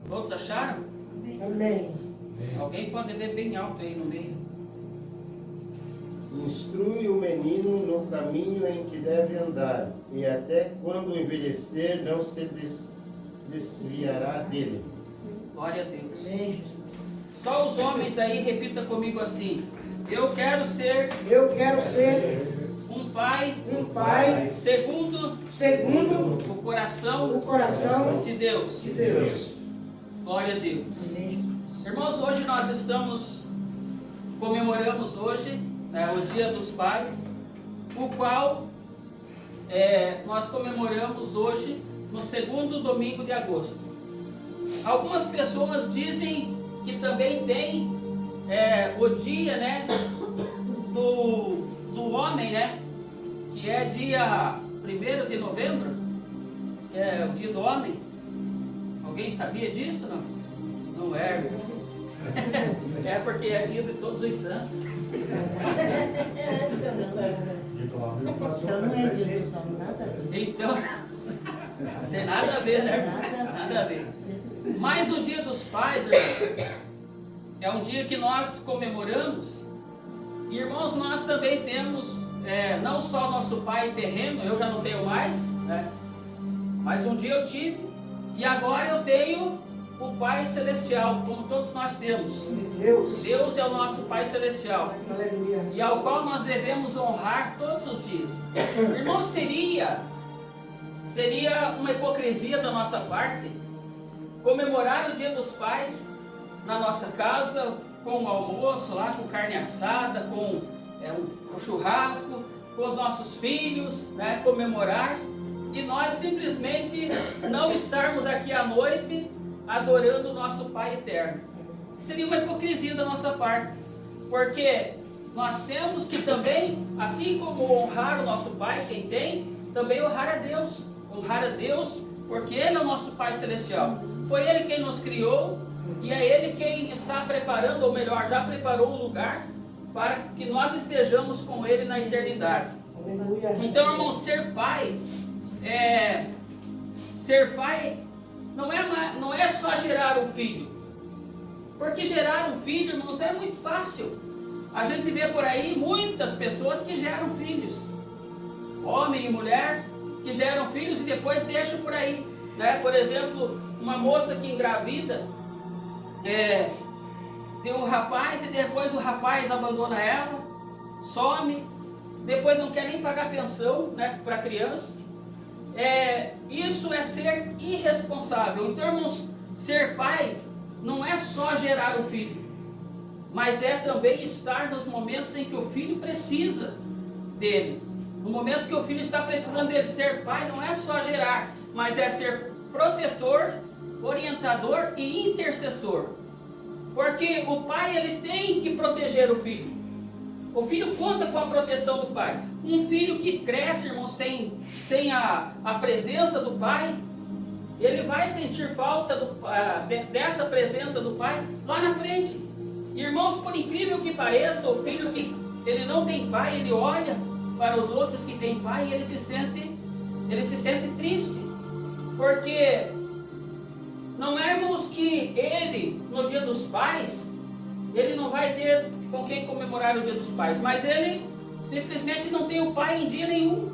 Todos acharam? Amém. Alguém pode ler bem alto aí no meio. Instrui o menino no caminho em que deve andar, e até quando envelhecer não se desviará dele. Glória a Deus. Amém, Jesus. Só os homens aí, repita comigo assim: eu quero ser Eu quero ser um pai um pai segundo segundo o coração o coração de Deus. de Deus. Glória a Deus. Amém. Irmãos, hoje nós comemoramos hoje o Dia dos Pais, o qual nós comemoramos hoje no segundo domingo de agosto. Algumas pessoas dizem que também tem o dia, né, do homem, né, que é dia 1º de novembro, que é o dia do homem. Alguém sabia disso? Não? Não é, irmãos. É porque é dia de todos os santos. Então não é dia dos homens, nada a ver. Então, tem nada a ver, né? Nada a ver. Mas o Dia dos Pais, irmãos, é um dia que nós comemoramos. E, irmãos, nós também temos não só nosso pai terreno, eu já não tenho mais, né? Mas um dia eu tive, e agora eu tenho o Pai Celestial, como todos nós temos. Deus. Deus é o nosso Pai Celestial, Aleluia. e ao qual nós devemos honrar todos os dias. Irmão, seria uma hipocrisia da nossa parte comemorar o Dia dos Pais na nossa casa, com o almoço lá, com carne assada, com o churrasco, com os nossos filhos, né, comemorar, e nós simplesmente não estarmos aqui à noite adorando o nosso Pai eterno. Seria uma hipocrisia da nossa parte, porque nós temos que também, assim como honrar o nosso Pai, quem tem, também honrar a Deus, porque Ele é o nosso Pai Celestial. Foi Ele quem nos criou, e é Ele quem está preparando, ou melhor, já preparou o lugar para que nós estejamos com Ele na eternidade. Aleluia. Então, irmão, ser pai não é só gerar um filho, porque gerar um filho, irmãos, é muito fácil. A gente vê por aí muitas pessoas que geram filhos, homem e mulher, que geram filhos e depois deixam por aí, né? Por exemplo, uma moça que engravida tem um rapaz e depois o rapaz abandona ela, some, depois não quer nem pagar pensão, né, para a criança. Isso é ser irresponsável. Então, irmãos, ser pai não é só gerar um filho, mas é também estar nos momentos em que o filho precisa dele. No momento que o filho está precisando dele. Ser pai não é só gerar, mas é ser protetor, orientador e intercessor. Porque o pai, ele tem que proteger o filho. O filho conta com a proteção do pai. Um filho que cresce, irmão, sem a presença do pai, ele vai sentir falta dessa presença do pai lá na frente. Irmãos, por incrível que pareça, o filho que ele não tem pai, ele olha para os outros que têm pai e ele se sente triste. Porque não é, irmãos, que ele, no Dia dos Pais, ele não vai ter com quem comemorar o Dia dos Pais, mas ele simplesmente não tem o pai em dia nenhum.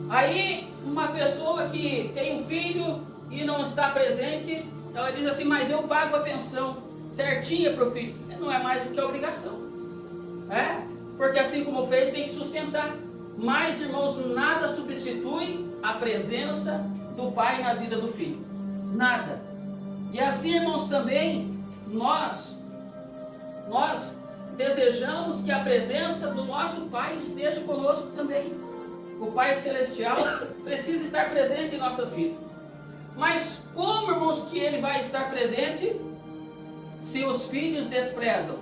Aí, uma pessoa que tem um filho e não está presente, ela diz assim: mas eu pago a pensão certinha para o filho. Não é mais do que obrigação, porque assim como fez, tem que sustentar. Mas, irmãos, nada substitui a presença do pai na vida do filho, nada. E assim, irmãos, também nós desejamos que a presença do nosso Pai esteja conosco também. O Pai Celestial precisa estar presente em nossas vidas. Mas como, irmãos, que Ele vai estar presente se os filhos desprezam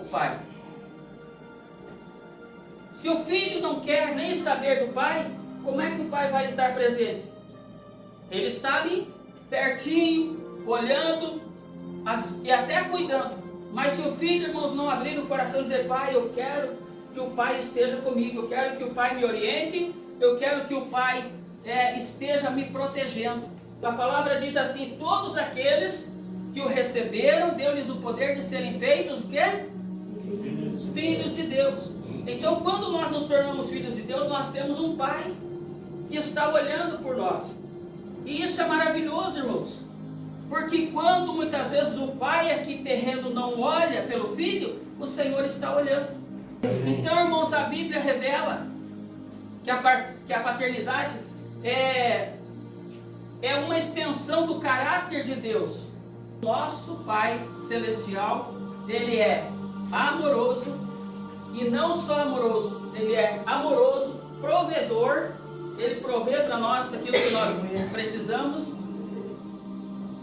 o Pai? Se o filho não quer nem saber do Pai, como é que o Pai vai estar presente? Ele está ali, pertinho, olhando e até cuidando. Mas se o filho, irmãos, não abrir o coração e dizer: pai, eu quero que o pai esteja comigo, eu quero que o pai me oriente, eu quero que o pai esteja me protegendo. A palavra diz assim: todos aqueles que o receberam, deu-lhes o poder de serem feitos o quê? Filhos de Deus. Então, quando nós nos tornamos filhos de Deus, nós temos um Pai que está olhando por nós. E isso é maravilhoso, irmãos. Porque quando muitas vezes o pai aqui terreno não olha pelo filho, o Senhor está olhando. Então, irmãos, a Bíblia revela que a paternidade é uma extensão do caráter de Deus. Nosso Pai Celestial, Ele é amoroso, e não só amoroso, Ele é amoroso, provedor. Ele provê para nós aquilo que nós precisamos,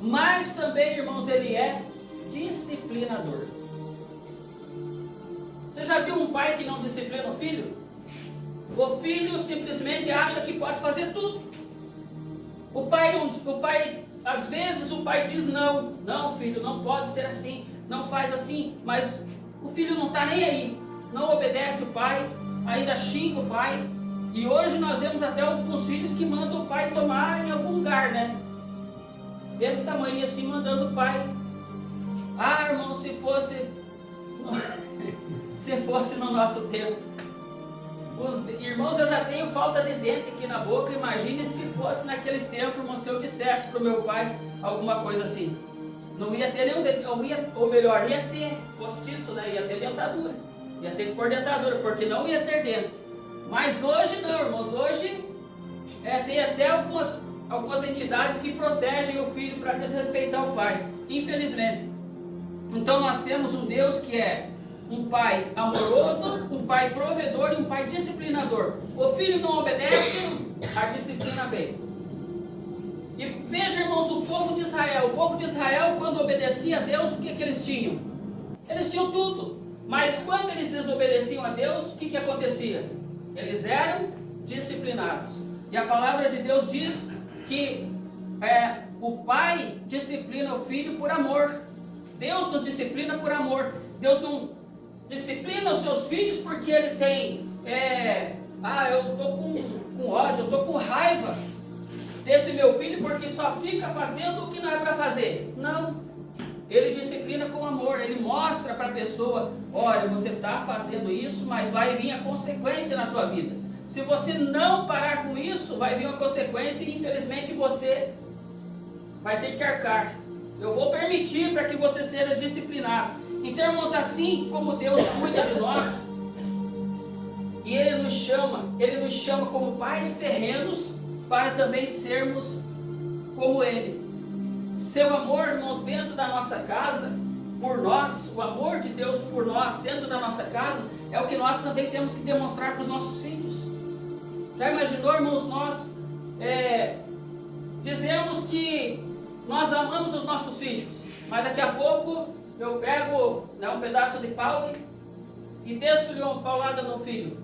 mas também, irmãos, Ele é disciplinador. Você já viu um pai que não disciplina o filho? O filho simplesmente acha que pode fazer tudo. Às vezes o pai diz não, filho, não pode ser assim, não faz assim, mas o filho não está nem aí, não obedece o pai, ainda xinga o pai. E hoje nós vemos até alguns filhos que mandam o pai tomar em algum lugar, né? Desse tamanho assim, mandando o pai. Ah, irmão, se fosse no nosso tempo. Irmãos, eu já tenho falta de dente aqui na boca. Imagine se fosse naquele tempo, irmão, se eu dissesse para o meu pai alguma coisa assim. Não ia ter nenhum dente, ou melhor, ia ter postiço, né? Ia ter dentadura. Ia ter que pôr dentadura, porque não ia ter dente. Mas hoje não, irmãos, hoje tem até algumas entidades que protegem o filho para desrespeitar o pai, infelizmente. Então nós temos um Deus que é um pai amoroso, um pai provedor e um pai disciplinador. O filho não obedece, a disciplina vem. E veja, irmãos, o povo de Israel, quando obedecia a Deus, o que eles tinham? Eles tinham tudo, mas quando eles desobedeciam a Deus, o que acontecia? Eles eram disciplinados. E a palavra de Deus diz que o pai disciplina o filho por amor. Deus nos disciplina por amor. Deus não disciplina os seus filhos porque ele tem eu estou com ódio, eu estou com raiva desse meu filho porque só fica fazendo o que não é para fazer. Não. Ele disciplina com amor, ele mostra para a pessoa: olha, você está fazendo isso, mas vai vir a consequência na tua vida. Se você não parar com isso, vai vir uma consequência e infelizmente você vai ter que arcar. Eu vou permitir para que você seja disciplinado. Então, irmãos, assim como Deus cuida de nós, e Ele nos chama como pais terrenos para também sermos como Ele. Seu amor, irmãos, dentro da nossa casa, por nós, o amor de Deus por nós, dentro da nossa casa, é o que nós também temos que demonstrar para os nossos filhos. Já imaginou, irmãos, nós dizemos que nós amamos os nossos filhos, mas daqui a pouco eu pego um pedaço de pau e desço-lhe uma paulada no filho.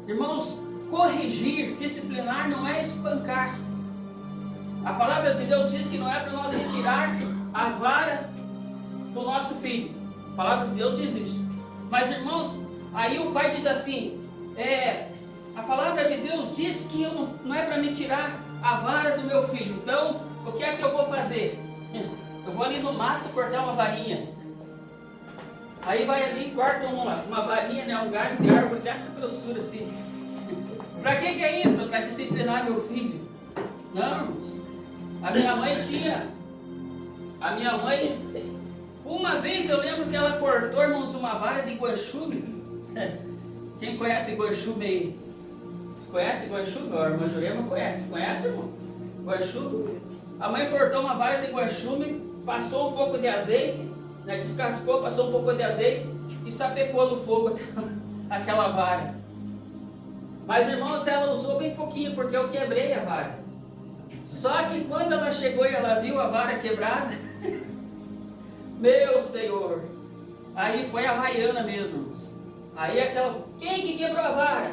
Irmãos, corrigir, disciplinar não é espancar. A palavra de Deus diz que não é para nós retirar a vara do nosso filho. A palavra de Deus diz isso. Mas, irmãos, aí o pai diz assim, a palavra de Deus diz que não é para me tirar a vara do meu filho. Então, o que é que eu vou fazer? Eu vou ali no mato cortar uma varinha. Aí vai ali e corta uma varinha, né, um galho de árvore dessa grossura assim. Para que é isso? Para disciplinar meu filho? Não, irmãos. A minha mãe, uma vez eu lembro que ela cortou, irmãos, uma vara de guanchume. Quem conhece guanchume aí? Conhece guanchume? A irmã Jurema conhece. Conhece, irmão? Guanchume. A mãe cortou uma vara de guanchume, passou um pouco de azeite, né, descascou, passou um pouco de azeite e sapecou no fogo aquela vara. Mas, irmãos, ela usou bem pouquinho, porque eu quebrei a vara. Só que quando ela chegou e ela viu a vara quebrada, meu Senhor, aí foi a havaiana mesmo. Aí quem que quebrou a vara?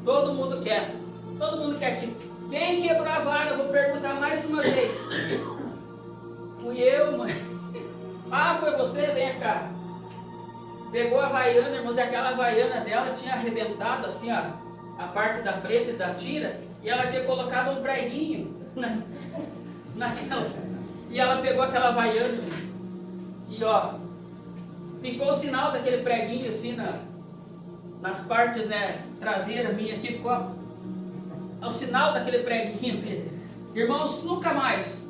Todo mundo quer. Todo mundo quietinho. Quem quebrou a vara? Eu vou perguntar mais uma vez. Fui eu, mãe. Ah, foi você? Vem cá. Pegou a havaiana, irmãos, e aquela havaiana dela tinha arrebentado assim a parte da frente da tira, e ela tinha colocado um preguinho naquela. E ela pegou aquela Havaiana e ó, ficou o sinal daquele preguinho assim nas partes, né, traseiras minha aqui, ficou o sinal daquele preguinho. Irmãos, nunca mais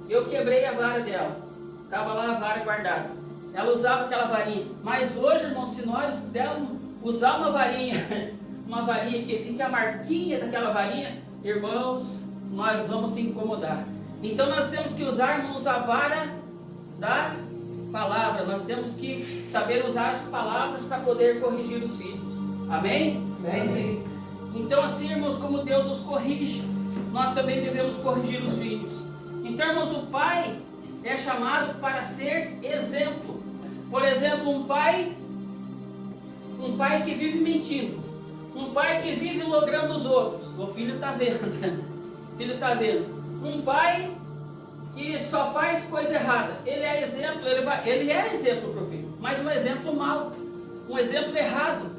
eu quebrei a vara dela. Estava lá a vara guardada. Ela usava aquela varinha. Mas hoje, irmãos, se nós usar uma varinha que fique a marquinha daquela varinha, irmãos, nós vamos se incomodar. Então nós temos que usar, irmãos, a vara da palavra. Nós temos que saber usar as palavras para poder corrigir os filhos. Amém? Amém. Então assim, irmãos, como Deus nos corrige, nós também devemos corrigir os filhos. Então, irmãos, o pai é chamado para ser exemplo. Por exemplo, um pai que vive mentindo, um pai que vive logrando os outros. O filho está vendo, o filho está vendo. Um pai que só faz coisa errada. Ele é exemplo, ele é exemplo para o filho, mas um exemplo mau, um exemplo errado.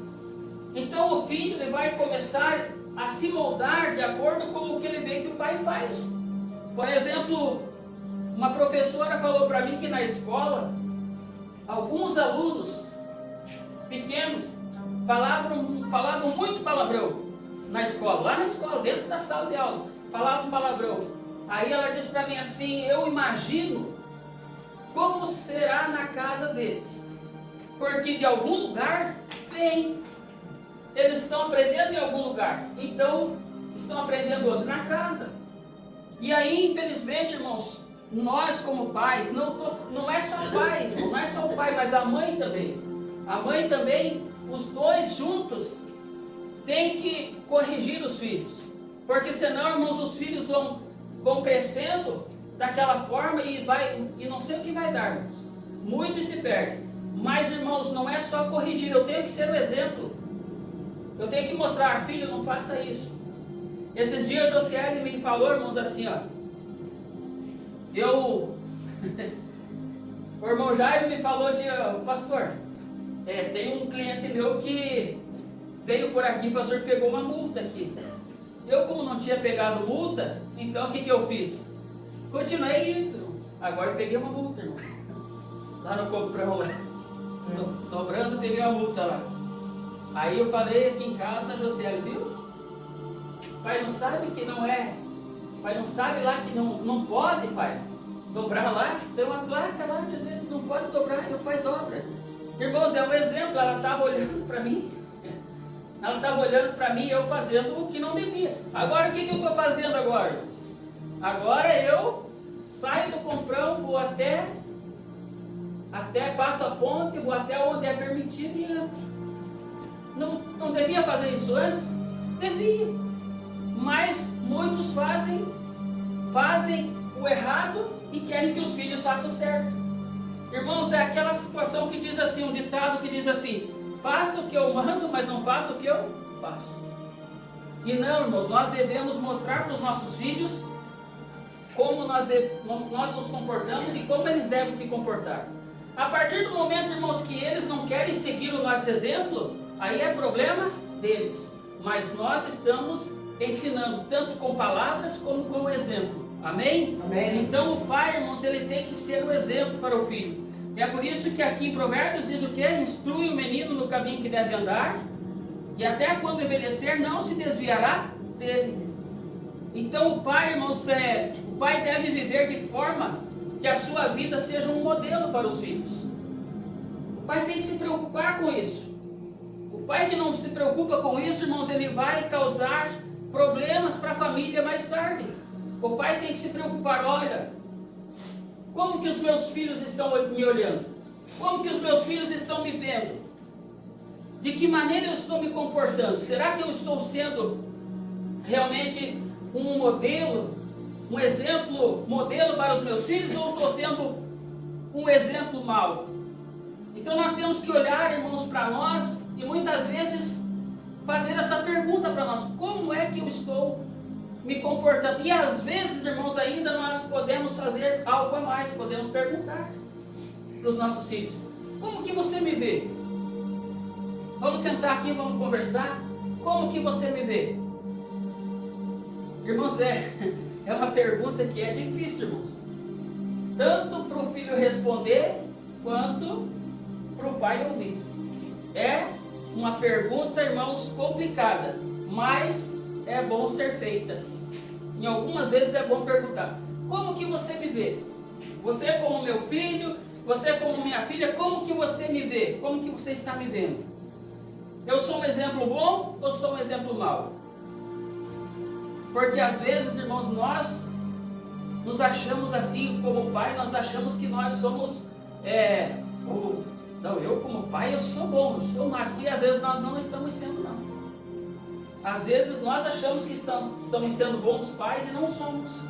Então o filho ele vai começar a se moldar de acordo com o que ele vê que o pai faz. Por exemplo, uma professora falou para mim que na escola, alguns alunos pequenos falavam muito palavrão na escola, lá na escola, dentro da sala de aula, falavam palavrão. Aí ela disse para mim assim, eu imagino como será na casa deles, porque de algum lugar vem. Eles estão aprendendo em algum lugar, então estão aprendendo onde? Na casa. E aí, infelizmente, irmãos, nós como pais, não é só pai, não é só o pai, mas a mãe também. A mãe também, os dois juntos, tem que corrigir os filhos. Porque senão, irmãos, os filhos vão crescendo daquela forma e não sei o que vai dar, irmãos. Muitos se perdem. Mas, irmãos, não é só corrigir, eu tenho que ser o exemplo. Eu tenho que mostrar, filho, não faça isso. Esses dias a Josiane me falou, irmãos, assim, ó. O irmão Jairo me falou pastor, tem um cliente meu que veio por aqui, o pastor pegou uma multa aqui. Eu, como não tinha pegado multa, então o que eu fiz? Continuei indo. Agora eu peguei uma multa, irmão. Lá no comprão, lá. Dobrando, peguei uma multa lá. Aí eu falei aqui em casa, José, viu? Pai não sabe que não é. Pai não sabe lá que não pode, pai. Dobrar lá, tem uma placa lá dizendo que não pode dobrar, e o pai dobra. Irmãos, é um exemplo, ela estava olhando para mim. Ela estava olhando para mim e eu fazendo o que não devia. Agora o que eu estou fazendo agora, irmãos? Agora eu saio do comprão, vou até passo a ponte, vou até onde é permitido e entro. Não devia fazer isso antes? Devia. Mas muitos fazem o errado e querem que os filhos façam o certo. Irmãos, é aquela situação que diz assim, um ditado que diz assim, faça o que eu mando, mas não faça o que eu faço. E não, irmãos, nós devemos mostrar para os nossos filhos como nós nos comportamos e como eles devem se comportar. A partir do momento, irmãos, que eles não querem seguir o nosso exemplo, aí é problema deles. Mas nós estamos ensinando tanto com palavras como com exemplo. Amém? Amém. Então o pai, irmãos, ele tem que ser o exemplo para o filho. É por isso que aqui em Provérbios diz o que? Instrui o menino no caminho que deve andar, e até quando envelhecer não se desviará dele. Então o pai, irmãos, o pai deve viver de forma que a sua vida seja um modelo para os filhos. O pai tem que se preocupar com isso. O pai que não se preocupa com isso, irmãos, ele vai causar problemas para a família mais tarde. O pai tem que se preocupar, olha, como que os meus filhos estão me olhando? Como que os meus filhos estão me vendo? De que maneira eu estou me comportando? Será que eu estou sendo realmente um modelo, um exemplo, modelo para os meus filhos, ou estou sendo um exemplo mau? Então nós temos que olhar, irmãos, para nós e muitas vezes fazer essa pergunta para nós: como é que eu estou me comportando? E às vezes, irmãos, ainda nós podemos fazer algo a mais, podemos perguntar para os nossos filhos: como que você me vê? Vamos sentar aqui, vamos conversar. Como que você me vê? Irmãos, é uma pergunta que é difícil, irmãos. Tanto para o filho responder, quanto para o pai ouvir. É uma pergunta, irmãos, complicada, mas é bom ser feita. Em algumas vezes é bom perguntar: como que você me vê? Você como meu filho, você como minha filha, como que você me vê? Como que você está me vendo? Eu sou um exemplo bom ou sou um exemplo mau? Porque às vezes, irmãos, nós nos achamos assim, como pai, nós achamos que nós somos, não, eu como pai, eu sou bom, eu sou o máximo, e às vezes nós não estamos sendo, não. Às vezes nós achamos que estamos sendo bons pais e não somos.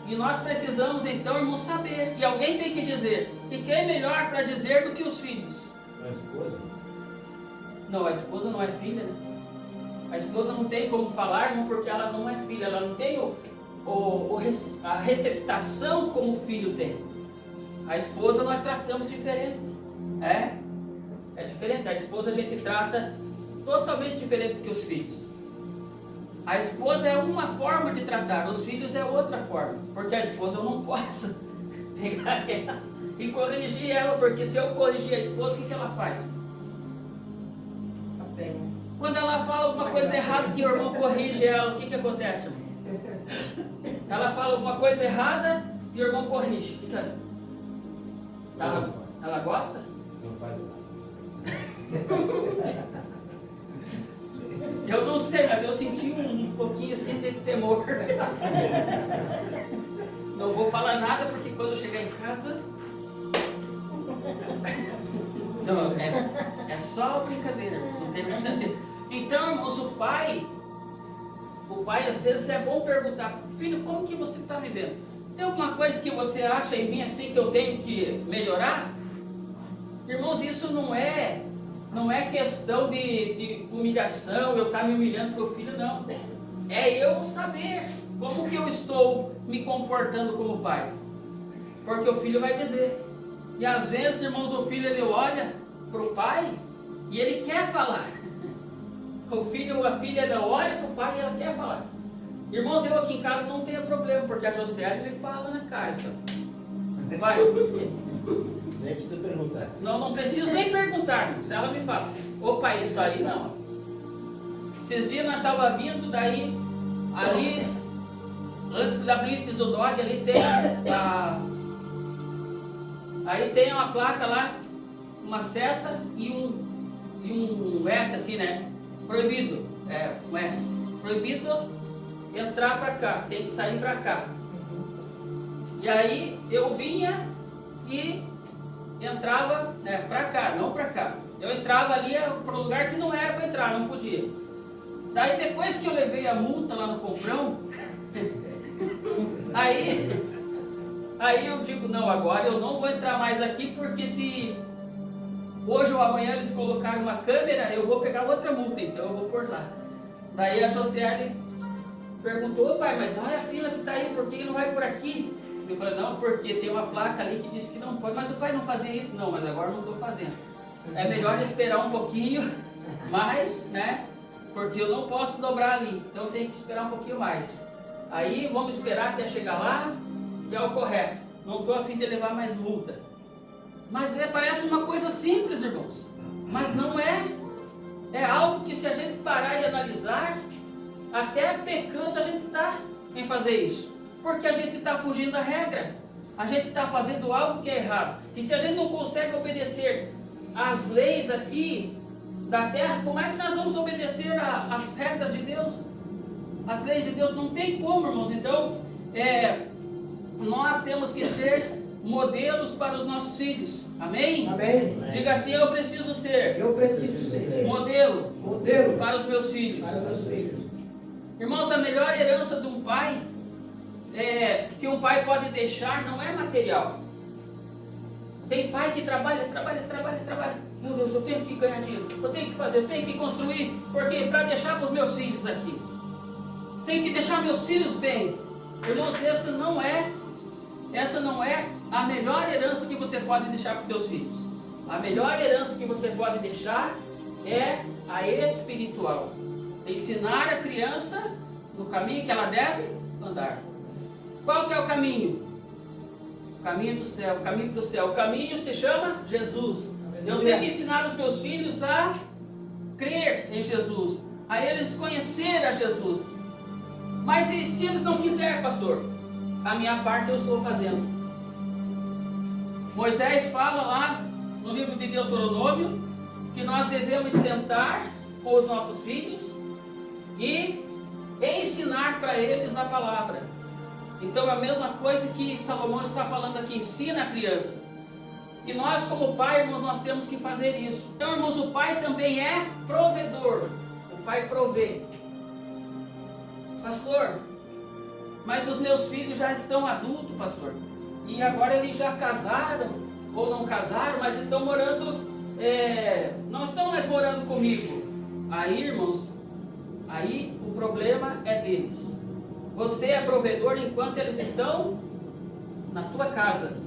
E nós precisamos então, irmãos, saber, e alguém tem que dizer, e quem é melhor para dizer do que os filhos? A esposa? Não, a esposa não é filha, né? A esposa não tem como falar, irmão, porque ela não é filha, ela não tem a receptação como o filho tem. A esposa nós tratamos diferente. É diferente. A esposa a gente trata totalmente diferente do que os filhos. A esposa é uma forma de tratar, os filhos é outra forma. Porque a esposa eu não posso pegar ela e corrigir ela, porque se eu corrigir a esposa, o que ela faz? Quando ela fala alguma coisa errada, que o irmão corrige ela, o que acontece, irmão? Ela fala alguma coisa errada e o irmão corrige. O que ela gosta? Não faz Eu não sei, mas eu senti um pouquinho assim de temor. Não vou falar nada, porque quando eu chegar em casa... Não, é só brincadeira, não tem nada a ver. Então, irmãos, o pai às vezes é bom perguntar: filho, como que você está me vendo? Tem alguma coisa que você acha em mim assim que eu tenho que melhorar? Irmãos, isso não é questão de humilhação, eu estar me humilhando para o filho, não. É eu saber como que eu estou me comportando como pai. Porque o filho vai dizer. E às vezes, irmãos, o filho ele olha para o pai e ele quer falar. O filho ou a filha ela olha para o pai e ela quer falar. Irmãos, eu aqui em casa não tenho problema, porque a Josiane me fala na cara. Vai. Nem precisa perguntar. Não preciso nem perguntar. Se ela me fala: ô pai, isso aí não. Esses dias nós estávamos vindo, daí ali, antes da blitz do dog, ali tem aí tem uma placa lá, uma seta e um S assim, né? Proibido, um S. Proibido entrar para cá, tem que sair para cá. E aí eu vinha e entrava para cá, não para cá. Eu entrava ali para um lugar que não era para entrar, não podia. Daí depois que eu levei a multa lá no Comprão, aí eu digo: não, agora eu não vou entrar mais aqui, porque se hoje ou amanhã eles colocarem uma câmera, eu vou pegar outra multa, então eu vou por lá. Daí a Josiane perguntou: ô pai, mas olha a fila que está aí, por que não vai por aqui? Eu falei: não, porque tem uma placa ali que diz que não pode. Mas o pai não fazia isso? Não, mas agora não estou fazendo. É melhor esperar um pouquinho mais, né? Porque eu não posso dobrar ali, então eu tenho que esperar um pouquinho mais. Aí vamos esperar até chegar lá, que é o correto. Não estou a fim de levar mais multa. Mas parece uma coisa simples, irmãos. Mas não é. É algo que, se a gente parar e analisar, até pecando a gente está em fazer isso. Porque a gente está fugindo da regra. A gente está fazendo algo que é errado. E se a gente não consegue obedecer às leis aqui da terra, como é que nós vamos obedecer às regras de Deus? As leis de Deus não tem como, irmãos. Então, nós temos que ser modelos para os nossos filhos. Amém? Amém. Diga assim: eu preciso ser modelo para os meus filhos. Irmãos, a melhor herança de um pai que um pai pode deixar não é material. Tem pai que trabalha. Meu Deus, eu tenho que ganhar dinheiro, eu tenho que fazer, eu tenho que construir, porque para deixar para os meus filhos aqui. Tenho que deixar meus filhos bem. Irmãos, essa não é a melhor herança que você pode deixar para os seus filhos. A melhor herança que você pode deixar é a espiritual. Ensinar a criança no caminho que ela deve andar. Qual que é o caminho? O caminho do céu, o caminho para o céu. O caminho se chama Jesus. Eu tenho que ensinar os meus filhos a crer em Jesus, a eles conhecer a Jesus. Mas e se eles não quiserem, pastor? A minha parte eu estou fazendo. Moisés fala lá no livro de Deuteronômio que nós devemos sentar com os nossos filhos e ensinar para eles a palavra. Então é a mesma coisa que Salomão está falando aqui, ensina a criança. E nós como pai, irmãos, nós temos que fazer isso. Então, irmãos, o pai também é provedor. O pai provê. Pastor, mas os meus filhos já estão adultos, pastor. E agora eles já casaram, ou não casaram, mas estão morando, não estão mais morando comigo. Aí, irmãos, aí o problema é deles. Você é provedor enquanto eles estão na tua casa.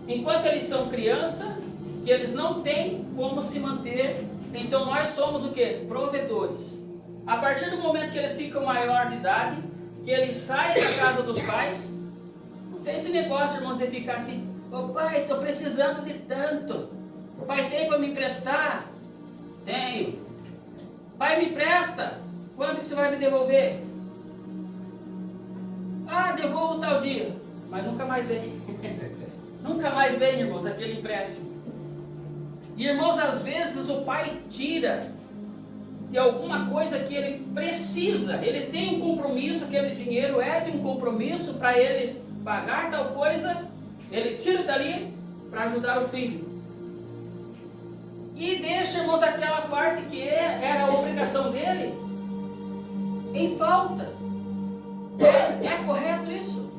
Enquanto eles são criança, que eles não têm como se manter, então nós somos o quê? Provedores. A partir do momento que eles ficam maior de idade, que eles saem da casa dos pais, não tem esse negócio, irmãos, de ficar assim, ô pai, estou precisando de tanto. O pai tem para me emprestar? Tenho. Pai, me empresta. Quando que você vai me devolver? Ah, devolvo tal dia. Mas nunca mais vem. Nunca mais vem, irmãos, aquele empréstimo. E, irmãos, às vezes o pai tira de alguma coisa que ele precisa. Ele tem um compromisso, aquele dinheiro é de um compromisso para ele pagar tal coisa. Ele tira dali para ajudar o filho. E deixa, irmãos, aquela parte que era a obrigação dele em falta. É correto isso?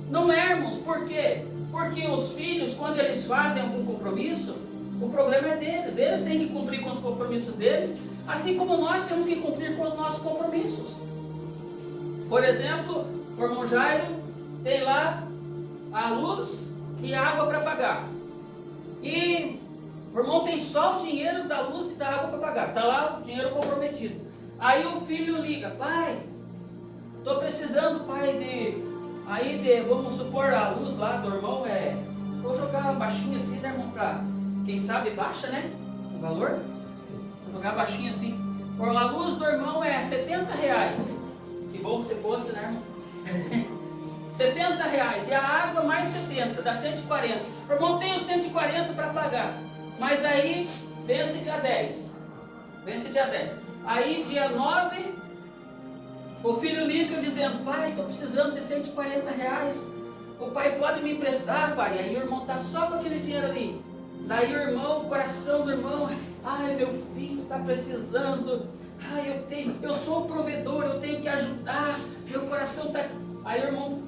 Não é, irmãos. Por quê? Porque os filhos, quando eles fazem algum compromisso, o problema é deles. Eles têm que cumprir com os compromissos deles, assim como nós temos que cumprir com os nossos compromissos. Por exemplo, o irmão Jairo tem lá a luz e a água para pagar. E o irmão tem só o dinheiro da luz e da água para pagar. Está lá o dinheiro comprometido. Aí o filho liga, pai, estou precisando, pai, vamos supor, a luz lá do irmão vou jogar baixinho assim, né, irmão, para, quem sabe baixa, né, o valor, vou jogar baixinho assim, por a luz do irmão é R$70, que bom se fosse, né, irmão, R$70, e a água mais 70, dá 140, o irmão tem os 140 para pagar, mas aí vence dia 10, aí dia 9, o filho liga dizendo, pai, estou precisando de R$140, o pai pode me emprestar, pai? E aí o irmão está só com aquele dinheiro ali. Daí o irmão, o coração do irmão, ai, meu filho está precisando, ai, eu sou o provedor, eu tenho que ajudar, meu coração está... Aí o irmão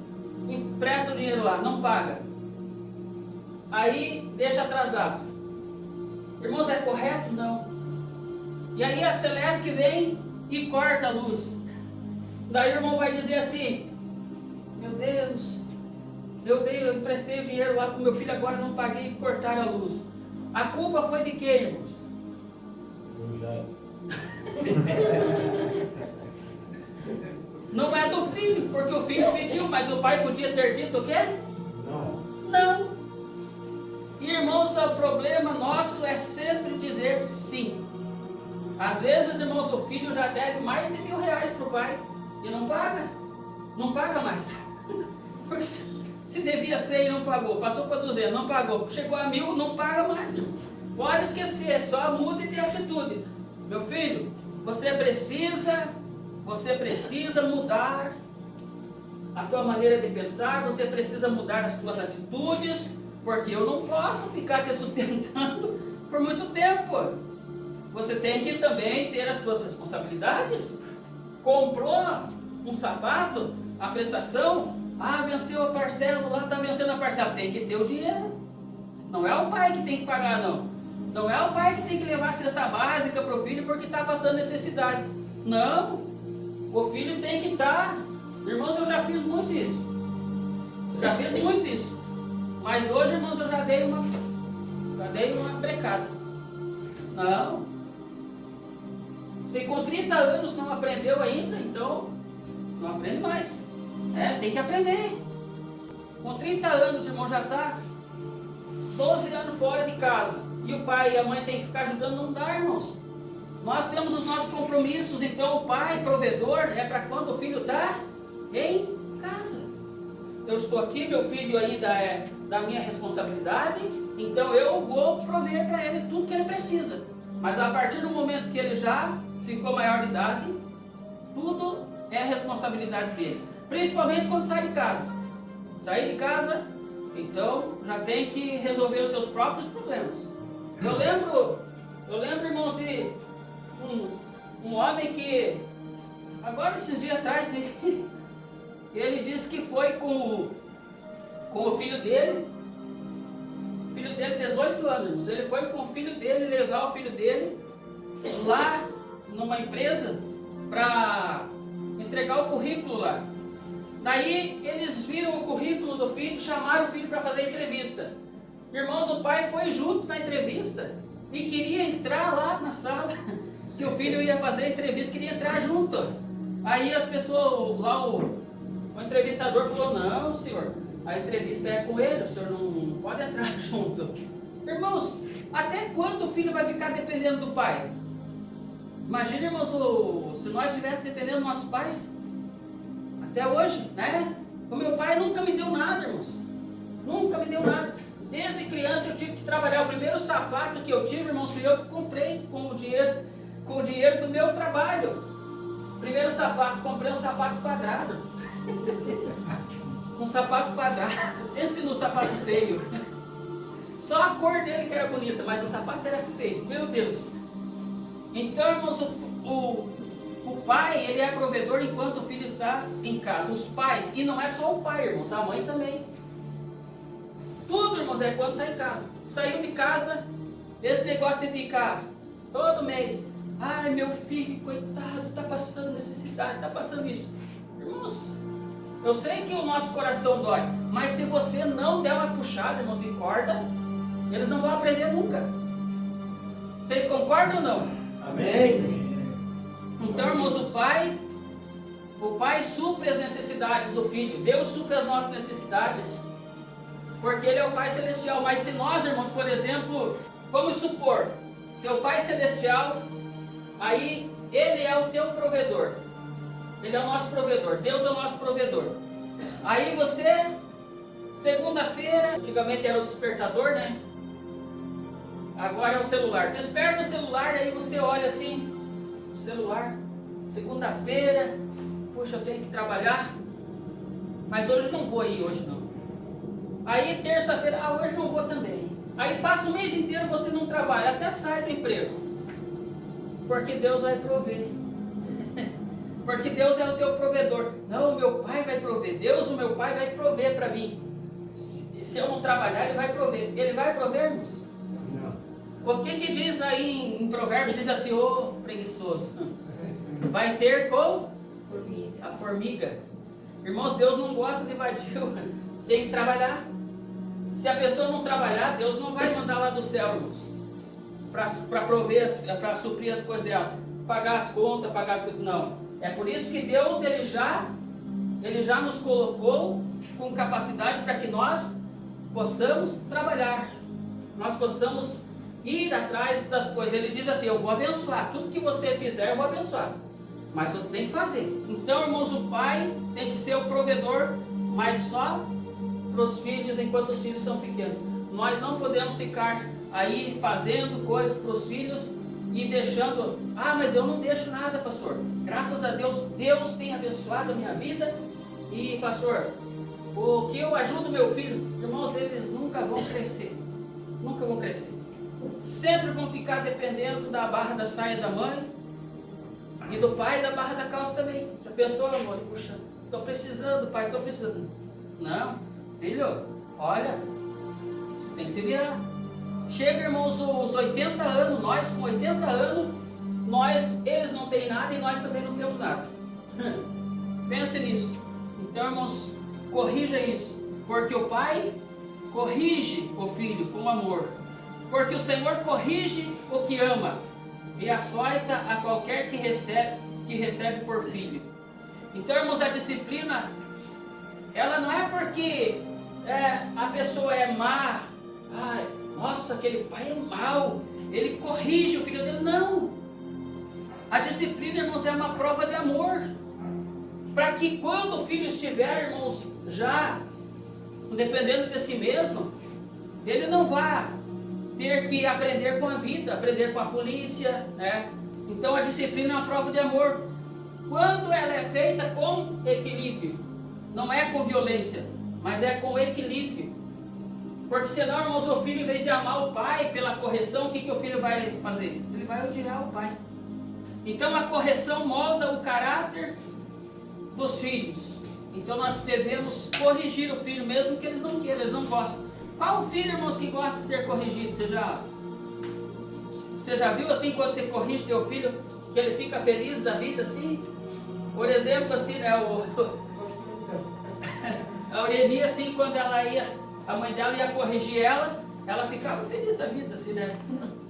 empresta o dinheiro lá, não paga. Aí deixa atrasado. Irmãos, é correto? Não. E aí a Celeste vem e corta a luz. Daí o irmão vai dizer assim, meu Deus, eu emprestei o dinheiro lá para o meu filho, agora não paguei e cortaram a luz. A culpa foi de quem, irmãos? Não é do filho, porque o filho pediu, mas o pai podia ter dito o quê? Não. E, irmãos, o problema nosso é sempre dizer sim. Às vezes, irmãos, o filho já deve mais de R$1.000 para o pai. E não paga mais. Porque se devia 100 e não pagou, passou para 200, não pagou, chegou a 1.000, não paga mais. Pode esquecer, só mude de atitude. Meu filho, você precisa mudar a tua maneira de pensar, você precisa mudar as tuas atitudes, porque eu não posso ficar te sustentando por muito tempo. Você tem que também ter as suas responsabilidades. Comprou um sapato, a prestação, venceu a parcela, lá está vencendo a parcela, tem que ter o dinheiro. Não é o pai que tem que pagar, não. Não é o pai que tem que levar a cesta básica para o filho porque está passando necessidade. Não, o filho tem que estar. Irmãos, eu já fiz muito isso. Mas hoje, irmãos, eu já dei uma brecada. Não. Se com 30 anos não aprendeu ainda, então não aprende mais. Tem que aprender. Com 30 anos, irmão, já está 12 anos fora de casa. E o pai e a mãe têm que ficar ajudando, não dá, irmãos. Nós temos os nossos compromissos, então o pai provedor é para quando o filho está em casa. Eu estou aqui, meu filho ainda é da minha responsabilidade, então eu vou prover para ele tudo que ele precisa. Mas a partir do momento que ele já ficou maior de idade, tudo é responsabilidade dele. Principalmente quando sai de casa. Sair de casa, então já tem que resolver os seus próprios problemas. Eu lembro, irmãos, de um homem que, agora esses dias atrás, ele disse que foi com o filho dele, 18 anos, ele foi com o filho dele levar o filho dele lá numa empresa para entregar o currículo lá. Daí eles viram o currículo do filho, chamaram o filho para fazer entrevista. Irmãos, o pai foi junto na entrevista e queria entrar lá na sala que o filho ia fazer a entrevista, queria entrar junto. Aí as pessoas, lá o entrevistador falou, não senhor, a entrevista é com ele, o senhor não pode entrar junto. Irmãos, até quando o filho vai ficar dependendo do pai? Imagina, irmãos, se nós estivéssemos dependendo dos nossos pais, até hoje, né? O meu pai nunca me deu nada, irmãos. Nunca me deu nada. Desde criança eu tive que trabalhar. O primeiro sapato que eu tive, irmãos, fui eu que comprei com o dinheiro do meu trabalho. Primeiro sapato, comprei um sapato quadrado. Um sapato quadrado. Pense no sapato feio. Só a cor dele que era bonita, mas o sapato era feio. Meu Deus. Então, irmãos, o pai, ele é provedor enquanto o filho está em casa. Os pais, e não é só o pai, irmãos, a mãe também. Tudo, irmãos, é quando está em casa. Saiu de casa, esse negócio de ficar todo mês, ai meu filho, coitado, está passando necessidade, está passando isso. Irmãos, eu sei que o nosso coração dói, mas se você não der uma puxada, irmãos, de corda, eles não vão aprender nunca. Vocês concordam ou não? Amém. Então, irmãos, o pai supre as necessidades do filho. Deus supre as nossas necessidades, porque Ele é o Pai Celestial. Mas se nós, irmãos, por exemplo, vamos supor, teu Pai Celestial, aí Ele é o teu provedor. Ele é o nosso provedor. Deus é o nosso provedor. Aí você, segunda-feira, antigamente era o despertador, né? Agora é o celular. Desperta o celular, aí você olha assim, o celular, segunda-feira, puxa, eu tenho que trabalhar, mas hoje não vou ir, hoje não. Aí terça-feira, hoje não vou também. Aí passa o mês inteiro você não trabalha, até sai do emprego. Porque Deus vai prover. Porque Deus é o teu provedor. Não, o meu pai vai prover. Deus, o meu pai vai prover para mim. Se eu não trabalhar, Ele vai prover. Ele vai prover, irmãos? Não. O que diz aí em Provérbios? Diz assim, ô preguiçoso. Vai ter com a formiga. Irmãos, Deus não gosta de vadio. Tem que trabalhar. Se a pessoa não trabalhar, Deus não vai mandar lá do céu, irmãos, para prover, para suprir as coisas dela, pagar as contas, pagar as coisas. Não. É por isso que Deus ele já nos colocou com capacidade para que nós possamos trabalhar, nós possamos ir atrás das coisas. Ele diz assim, eu vou abençoar, tudo que você fizer eu vou abençoar, mas você tem que fazer. Então, irmãos, o pai tem que ser o provedor, mas só para os filhos enquanto os filhos são pequenos. Nós não podemos ficar aí fazendo coisas para os filhos e deixando, mas eu não deixo nada, pastor. Graças a Deus, Deus tem abençoado a minha vida. E pastor, o que eu ajudo meu filho, irmãos, eles nunca vão crescer. Nunca vão crescer. Sempre vão ficar dependendo da barra da saia da mãe e do pai, da barra da calça também. Já pensou, amor? Puxa, estou precisando, pai, estou precisando. Não, filho, olha, você tem que se virar. Chega, irmãos, os 80 anos, nós com 80 anos, eles não têm nada e nós também não temos nada. Pense nisso. Então, irmãos, corrija isso, porque o pai corrige o filho com amor, porque o Senhor corrige o que ama. e açoita a qualquer que recebe por filho. Então, irmãos, a disciplina, ela não é porque a pessoa é má, ai, nossa, aquele pai é mau, ele corrige o filho dele. Não. A disciplina, irmãos, é uma prova de amor, para que quando o filho estiver, irmãos, já dependendo de si mesmo, ele não vá ter que aprender com a vida, aprender com a polícia, né? Então a disciplina é uma prova de amor, quando ela é feita com equilíbrio, não é com violência, mas é com equilíbrio. Porque senão, irmãos, o filho, em vez de amar o pai pela correção, o que o filho vai fazer? Ele vai odiar o pai. Então a correção molda o caráter dos filhos. Então nós devemos corrigir o filho, mesmo que eles não queiram, eles não gostam. Qual filho, irmãos, que gosta de ser corrigido? Você já viu assim, quando você corrige teu filho, que ele fica feliz da vida assim? Por exemplo, assim, né, a Aureli, assim, quando ela ia, a mãe dela ia corrigir ela ficava feliz da vida, assim, né?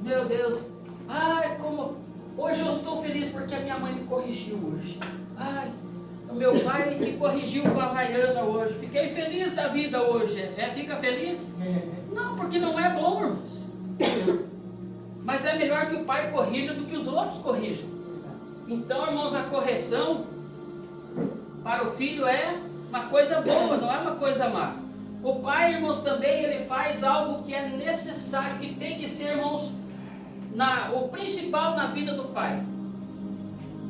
Meu Deus, ai, como hoje eu estou feliz porque a minha mãe me corrigiu hoje. Ai, o meu pai me corrigiu com a Havaiana hoje. Fiquei feliz da vida hoje. Fica feliz? Não, porque não é bom, irmãos. Mas é melhor que o pai corrija do que os outros corrijam. Então, irmãos, a correção para o filho é uma coisa boa, não é uma coisa má. O pai, irmãos, também ele faz algo que é necessário, que tem que ser, irmãos, o principal na vida do pai.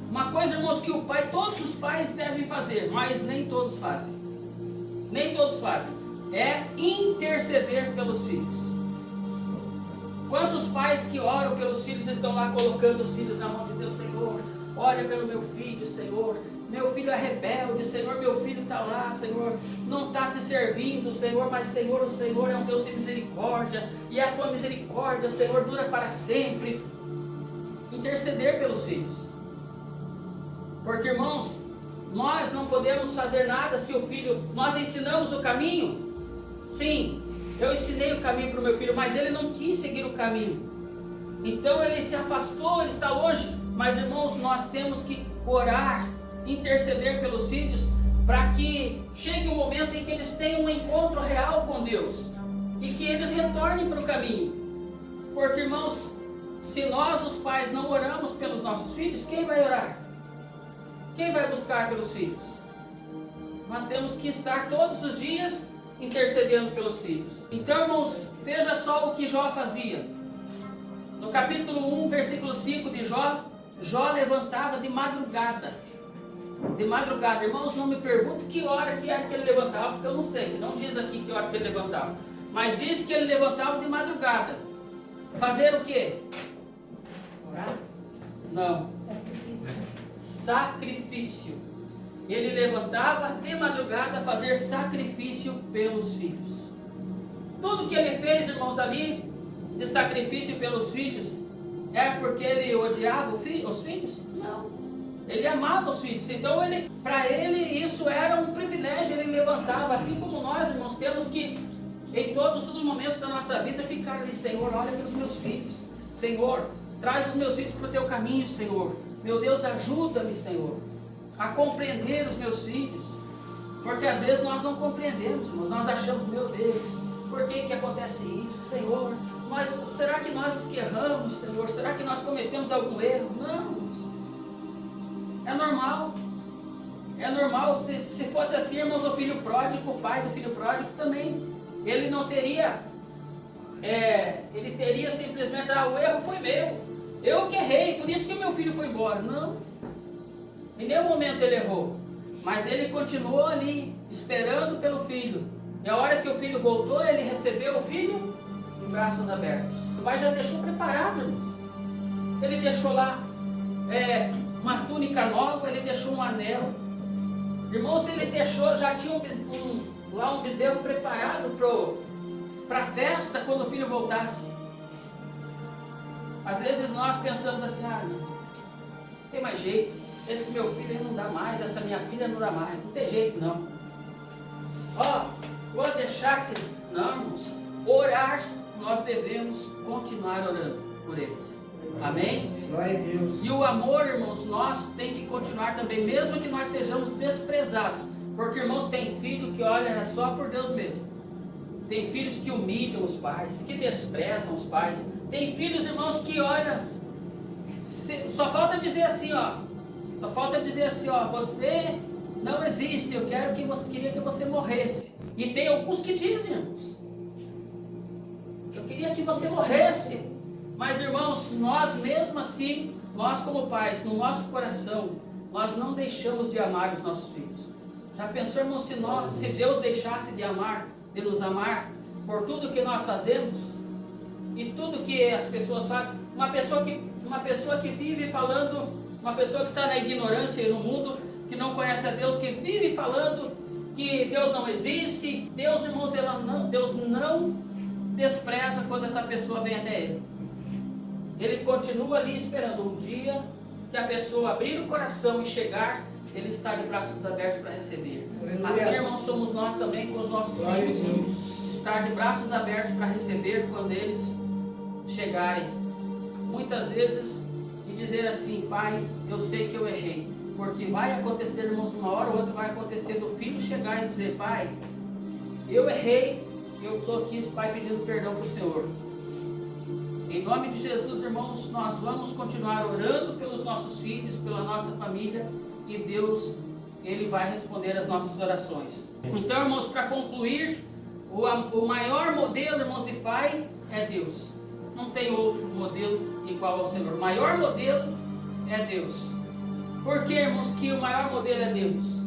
Uma coisa, irmãos, que todos os pais devem fazer, mas nem todos fazem. Nem todos fazem. É interceder pelos filhos. Quantos pais que oram pelos filhos estão lá colocando os filhos na mão de Deus? Senhor, olha pelo meu filho, Senhor. Meu filho é rebelde, Senhor, meu filho está lá, Senhor, não está te servindo, Senhor, mas Senhor, o Senhor é um Deus de misericórdia, e a tua misericórdia, Senhor, dura para sempre. Interceder pelos filhos. Porque, irmãos, nós não podemos fazer nada se o filho... Nós ensinamos o caminho? Sim, eu ensinei o caminho para o meu filho, mas ele não quis seguir o caminho. Então ele se afastou, ele está longe. Mas, irmãos, nós temos que orar, interceder pelos filhos, para que chegue um momento em que eles tenham um encontro real com Deus. E que eles retornem para o caminho. Porque, irmãos, se nós, os pais, não oramos pelos nossos filhos, quem vai orar? Quem vai buscar pelos filhos? Nós temos que estar todos os dias intercedendo pelos filhos. Então, irmãos, veja só o que Jó fazia. No capítulo 1, versículo 5 de Jó, Jó levantava de madrugada. De madrugada. Irmãos, não me perguntem que hora que era que ele levantava, porque eu não sei. Não diz aqui que hora que ele levantava. Mas diz que ele levantava de madrugada. Fazer o quê? Orar? Não. Sacrifício. Ele levantava de madrugada a fazer sacrifício pelos filhos. Tudo que ele fez, irmãos, ali de sacrifício pelos filhos, é porque ele odiava os filhos? Não. Ele amava os filhos. Então, para ele isso era um privilégio. Ele levantava, assim como nós, irmãos, temos que em todos os momentos da nossa vida ficar ali: Senhor, olha pelos meus filhos. Senhor, traz os meus filhos para o teu caminho, Senhor. Meu Deus, ajuda-me, Senhor, a compreender os meus filhos. Porque às vezes nós não compreendemos, irmãos. Nós achamos: meu Deus, por que acontece isso, Senhor? Mas será que nós erramos, Senhor? Será que nós cometemos algum erro? Não, irmãos. É normal. É normal. Se fosse assim, irmãos, o filho pródigo, o pai do filho pródigo também, ele não teria, ele teria simplesmente: o erro foi meu, eu que errei, por isso que meu filho foi embora. Não, em nenhum momento ele errou, mas ele continuou ali, esperando pelo filho. E a hora que o filho voltou, ele recebeu o filho de braços abertos. O pai já deixou preparado, irmãos. Ele deixou lá uma túnica nova, ele deixou um anel. Irmãos, ele deixou, já tinha um bezerro preparado para a festa quando o filho voltasse. Às vezes nós pensamos assim: não tem mais jeito, esse meu filho aí não dá mais, essa minha filha não dá mais, não tem jeito não. Vou deixar que você... Não, irmãos, orar, nós devemos continuar orando por eles. Amém? Glória a Deus. E o amor, irmãos, nós tem que continuar também, mesmo que nós sejamos desprezados. Porque, irmãos, tem filho que olha é só por Deus mesmo. Tem filhos que humilham os pais, que desprezam os pais. Tem filhos, irmãos, que olha, só falta dizer assim, ó. Só falta dizer assim, ó, você não existe, eu queria que você morresse. E tem alguns que dizem, irmãos, eu queria que você morresse. Mas, irmãos, nós mesmo assim, nós como pais, no nosso coração, nós não deixamos de amar os nossos filhos. Já pensou, irmão, se Deus deixasse de nos amar por tudo que nós fazemos e tudo que as pessoas fazem? Uma pessoa que vive falando, uma pessoa que está na ignorância no mundo, que não conhece a Deus, que vive falando que Deus não existe. Deus, irmãos, Deus não despreza quando essa pessoa vem até Ele. Ele continua ali esperando um dia que a pessoa abrir o coração e chegar. Ele está de braços abertos para receber. Assim, irmãos, somos nós também com os nossos filhos. Estar de braços abertos para receber quando eles chegarem. Muitas vezes, e dizer assim, pai, eu sei que eu errei. Porque vai acontecer, irmãos, uma hora ou outra vai acontecer do filho chegar e dizer, pai, eu errei, eu estou aqui, pai, pedindo perdão para o Senhor. Em nome de Jesus, irmãos, nós vamos continuar orando pelos nossos filhos, pela nossa família. E Deus, Ele vai responder as nossas orações. Então, irmãos, para concluir, o maior modelo, irmãos, de pai é Deus. Não tem outro modelo igual ao Senhor. O maior modelo é Deus. Por que, irmãos, que o maior modelo é Deus?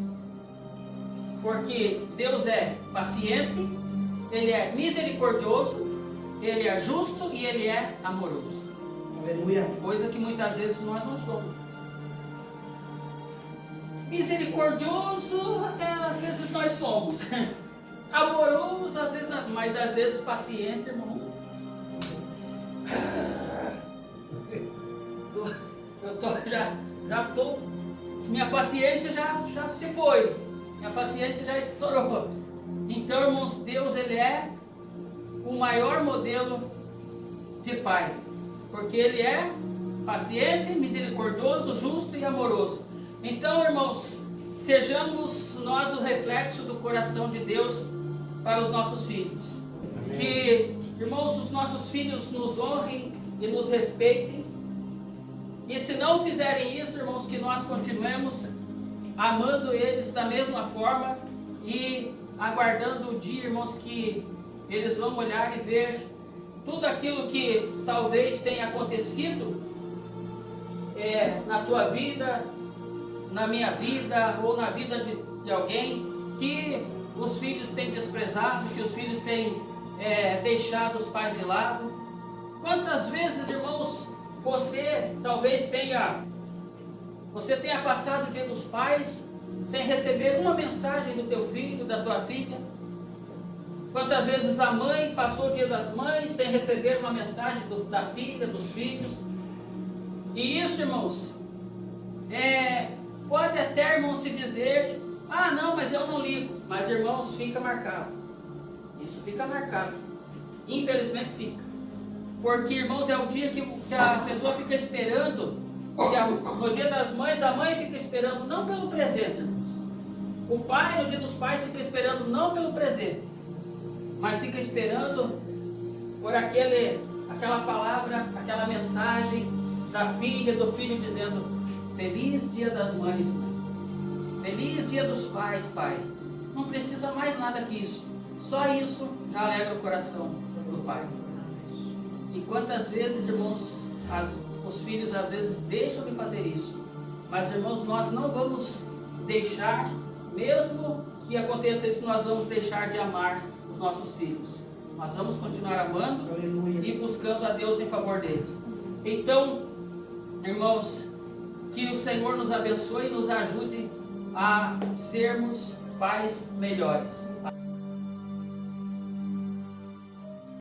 Porque Deus é paciente, Ele é misericordioso, Ele é justo e Ele é amoroso. Aleluia. Coisa que muitas vezes nós não somos. Misericordioso, até às vezes nós somos. Amoroso, às vezes, mas às vezes paciente, irmão. Minha paciência já se foi. Minha paciência já estourou. Então, irmãos, Deus, Ele é o maior modelo de pai. Porque Ele é paciente, misericordioso, justo e amoroso. Então, irmãos, sejamos nós o reflexo do coração de Deus para os nossos filhos. Amém. Que, irmãos, os nossos filhos nos honrem e nos respeitem. E se não fizerem isso, irmãos, que nós continuemos amando eles da mesma forma e aguardando o dia, irmãos, que eles vão olhar e ver tudo aquilo que talvez tenha acontecido na tua vida, na minha vida ou na vida de alguém, que os filhos têm desprezado, que os filhos têm deixado os pais de lado. Quantas vezes, irmãos, você talvez tenha passado o dia dos pais sem receber uma mensagem do teu filho, da tua filha? Quantas vezes a mãe passou o dia das mães sem receber uma mensagem da filha, dos filhos? E isso, irmãos, pode até, irmãos, se dizer, não, mas eu não ligo. Mas, irmãos, fica marcado. Isso fica marcado. Infelizmente fica. Porque, irmãos, é o dia que a pessoa fica esperando, no dia das mães, a mãe fica esperando não pelo presente, irmãos. O pai, no dia dos pais, fica esperando não pelo presente, mas fica esperando por aquela palavra, aquela mensagem da filha, do filho, dizendo, feliz dia das mães, mãe. Feliz dia dos pais, pai. Não precisa mais nada que isso. Só isso já alegra o coração do pai. E quantas vezes, irmãos, os filhos às vezes deixam de fazer isso. Mas, irmãos, nós não vamos deixar, mesmo que aconteça isso, nós vamos deixar de amar os nossos filhos. Nós vamos continuar amando e buscando a Deus em favor deles. Então, irmãos, que o Senhor nos abençoe e nos ajude a sermos pais melhores.